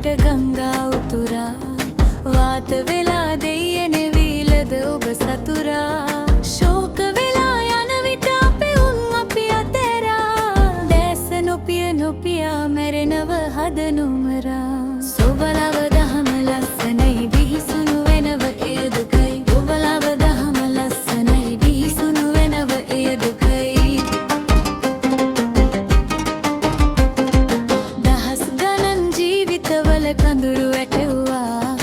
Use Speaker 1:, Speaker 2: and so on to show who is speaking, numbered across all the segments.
Speaker 1: පිට ගංගා උතුරා වාත වෙලා දෙයනේ වීලද ඔබ සතුරා ශෝක වෙලා යන විට අපේ උන් අපි අතේරා දැස නොපියා මැරෙනව හද නුමරා සොබලව දහම ලස්සනයි බිහිසුණු වෙනව එය දුකයි ඔබලව දහම ලස්සනයි බිහිසුණු වෙනව එය දුකයි දහස් ගණන් ජීවිතවල කඳුරු වැටුවා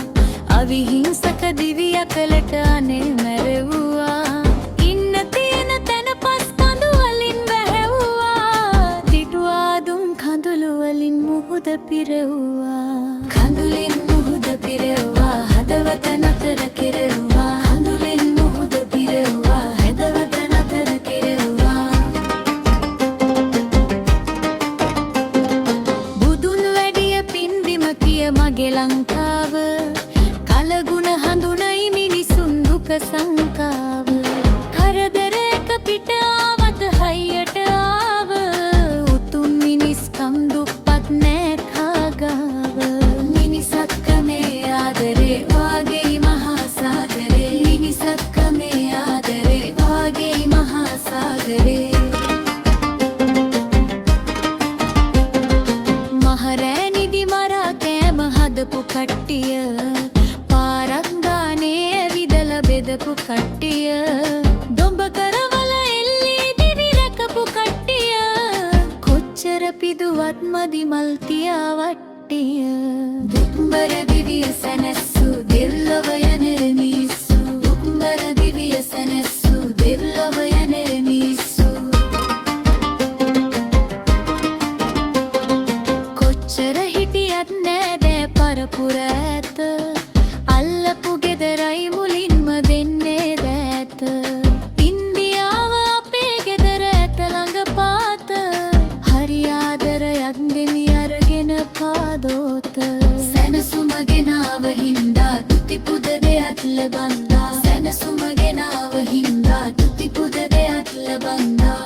Speaker 1: අවිහිංසක දිවියකලට අනේ මැරෙව්වා ඉන්න තියෙන තැන පස් කඳු වලින් වැහැව්වා දිටුවා දුම් කඳුළු වලින් මුහුද පිරෙව්වා කඳුලින් මුහුද පිරෙව්වා හදවත නතර කෙරෙව්වා කඳුලින් මුහුද පිරෙව්වා හදවත නතර කෙරෙව්වා බුදුන් වැඩිය පින්දිම කිය මගේ ලංකාව කලගුණ හඳුනයි මිනිසුන් දුක සංකාව කරදරයක පිට ආවත හයියට ආව උතුම් මිනිස්කම් දුප්පත් නෑ කාගාව මිනිසක්කමේ ආදරේ වාගේ මහා සාගරේ මිනිසක්කමේ ආදරේ වාගේ මහා සාගරේ මහරෑනිදි මරා කෑම හදපු කට්ටිය පාරක් ගානේ ඇවිදල බෙදපු කට්ටිය දොඹ කරවල එල්ලී දිවි රැකපු කට්ටිය කොච්චර පිදුවත් මදි මල් තියා වට්ටිය දුක්බර දිවිය සැනැස්සු දෙල්ලොව යන මිනිස්සු දුක්බර දිවිය සැනැස්සු දෙල්ලොව යන මිනිස්සු කොච්චර හිටියත් නෑ දෑ පරපුර ඇත අල්ලපු ගෙදරයි මුලින්ම දෙන්නේ දෑත ඉන්දියාව අපේ ගෙදර ඇත ළඟ පාත හරි ආදරයක් දෙමි අරගෙන පාදෝත සැනසුම ගෙනාව හින්දා තුතිපුද දෙයක් ලබන්දා සැනසුම ගෙනාව හින්දා තුතිපුද දෙයක් ලබන්දා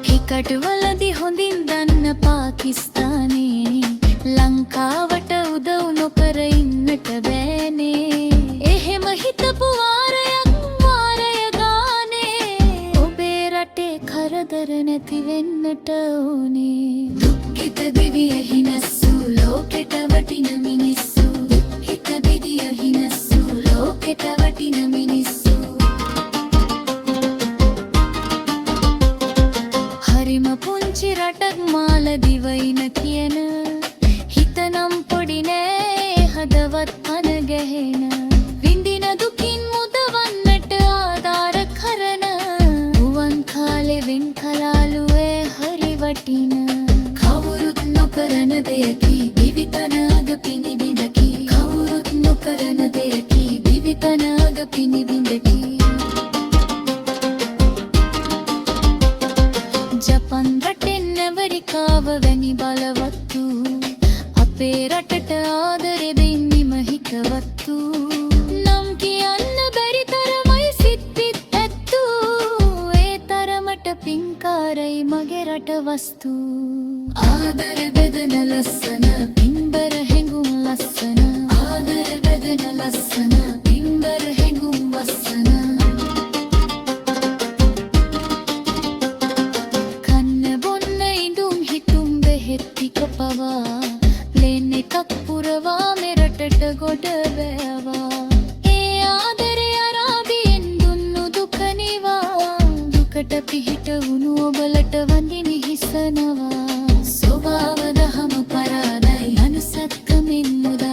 Speaker 1: හිකටුවලදි හොඳින් දන්න පාකිස්තානේ ලංකාවට උදව් නොකර ඉන්නට බෑනේ එහෙම හිතපු වාරය ගානේ ඔබේ රටේ කරදර නැති වෙන්නට ඕනේ දුක්ඛිත දිවිය හිනස්සු ලෝකෙට වටින මිනිස්සු දුක්ඛිත දිවිය හිනස්සු ලෝකෙට වටින මිනිස්සු හරිම පුංචි රටක් මාලදිවයින කියන හිතනම් පොඩි නෑ හදවත් කන ගැහෙන විඳින දුකින් මුදවන්නට ආධාර කරන ගුවන් කාලෙ වෙන් කලාලුවේ හරි වටින කවුරුත් නොකරන දෙයකි දිවිතන අග පිනිබිඳකි කවුරුත් නොකරන දෙයකි දිවිතන අග පිනිබිඳකි ජපන් රටෙන් ඇමරිකාව වැනි බලවත්තු අපේ රටට ආදරෙ දෙන්නෙම හිතවත්තු නම් කියන්න බැරි තරමයි සිත්පිත් ඇත්තු ඒ තරමට පින්කාරයි මගේ රට වස්තු ආදර බෙදන ලස්සන පින්බර හැඟුම් ලස්සන ආදර බෙදන ලස්සන පින්බර හැඟුම් වස්සන ප්ලේන් එකක් පුරවා මෙරටට ගොඩ බෑවා ඒ ආදරේ අරාබියෙන් දුන්නු දුක නිවා දුකට පිහිට වුණු ඔබලට වඳින හිසනවා ස්වභාව දහම පරාදයි අනුසත්කමින් මුදා